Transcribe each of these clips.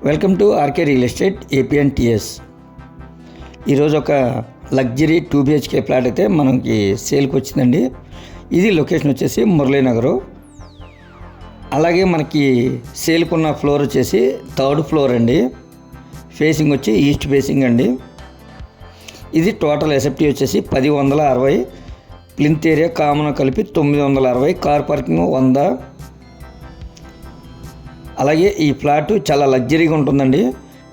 Welcome to RK real estate APNTS. ఈరోజు ఒక luxury 2 BHK flat అయితే మనకి సేల్కి వచ్చిందండి. ఇది లొకేషన్ వచ్చేసి మురళీనగరు. అలాగే మనకి సేల్కి ఉన్న ఫ్లోర్ వచ్చేసి 3rd ఫ్లోర్ అండి. ఫేసింగ్ వచ్చి ఈస్ట్ ఫేసింగ్ అండి. ఇది టోటల్ ఎసెప్టీ వచ్చేసి 1060, ప్లింత్ ఏరియా కామన్ కలిపి 960, కార్ పార్కింగ్ 100. అలాగే ఈ ఫ్లాట్ చాలా లగ్జరీగా ఉంటుందండి.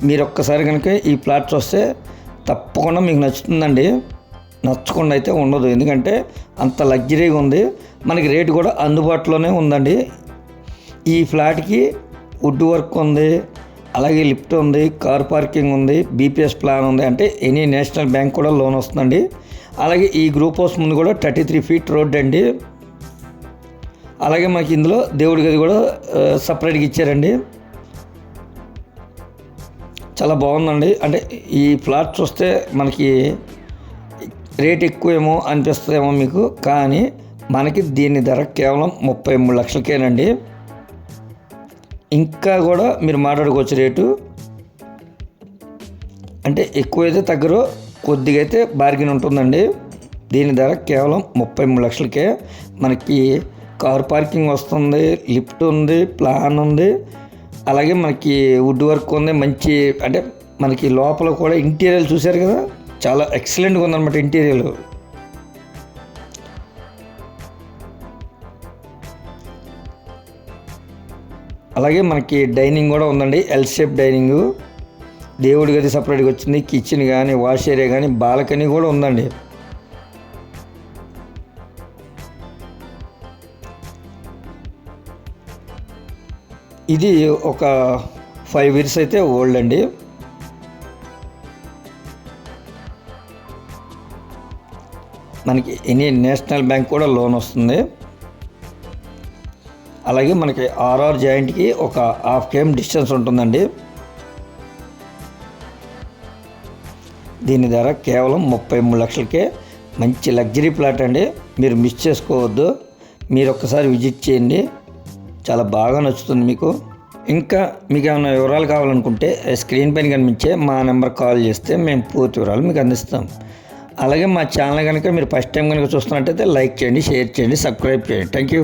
మీరు ఒక్కసారి కనుక ఈ ఫ్లాట్ చూస్తే తప్పకుండా మీకు నచ్చుతుందండి. నచ్చకుండా అయితే ఉండదు, ఎందుకంటే అంత లగ్జరీగా ఉంది. మనకి రేటు కూడా అందుబాటులోనే ఉందండి. ఈ ఫ్లాట్కి వుడ్ వర్క్ ఉంది, అలాగే లిఫ్ట్ ఉంది, కార్ పార్కింగ్ ఉంది, బీపీఎస్ ప్లాన్ ఉంది, అంటే ఎనీ నేషనల్ బ్యాంక్ కూడా లోన్ వస్తుందండి. అలాగే ఈ గ్రూప్ హౌస్ ముందు కూడా 33 ఫీట్ రోడ్ అండి. అలాగే మనకి ఇందులో దేవుడి గది కూడా సపరేట్గా ఇచ్చారండి. చాలా బాగుందండి. అంటే ఈ ఫ్లాట్ చూస్తే మనకి రేట్ ఎక్కువేమో అనిపిస్తుందేమో మీకు, కానీ మనకి దీని ధర కేవలం 33 లక్షలకేనండి. ఇంకా కూడా మీరు మాట్లాడుకోవచ్చు రేటు, అంటే ఎక్కువైతే తగ్గరు, కొద్దిగా అయితే బార్గెన్ ఉంటుందండి. దీని ధర కేవలం 33 లక్షలకే. మనకి కార్ పార్కింగ్ వస్తుంది, లిఫ్ట్ ఉంది, ప్లాన్ ఉంది, అలాగే మనకి వుడ్ వర్క్ ఉంది. మంచి అంటే మనకి లోపల కూడా ఇంటీరియర్ చూశారు కదా, చాలా ఎక్సలెంట్గా ఉందన్నమాట ఇంటీరియర్. అలాగే మనకి డైనింగ్ కూడా ఉందండి, ఎల్ షేప్ డైనింగ్. దేవుడి గది సపరేట్గా వచ్చింది, కిచెన్ కానీ, వాష్ ఏరియా కానీ, బాల్కనీ కూడా ఉందండి. ఇది ఒక 5 years అయితే ఓల్డ్ అండి. మనకి ఎనీ నేషనల్ బ్యాంక్ కూడా లోన్ వస్తుంది. అలాగే మనకి ఆర్ఆర్ జాయింట్కి ఒక 1/2 km డిస్టెన్స్ ఉంటుందండి. దీని ధర కేవలం 33 లక్షలకే. మంచి లగ్జరీ ప్లాట్ అండి, మీరు మిస్ చేసుకోవద్దు. మీరు ఒక్కసారి విజిట్ చేయండి, చాలా బాగా నచ్చుతుంది మీకు. ఇంకా మీకు ఏమైనా వివరాలు కావాలనుకుంటే స్క్రీన్ పైన కనిపించే మా నెంబర్ కాల్ చేస్తే మేము పూర్తి వివరాలు మీకు అందిస్తాం. అలాగే మా ఛానల్ కనుక మీరు ఫస్ట్ టైం కనుక చూస్తున్నట్టయితే లైక్ చేయండి, షేర్ చేయండి, సబ్స్క్రైబ్ చేయండి. Thank you.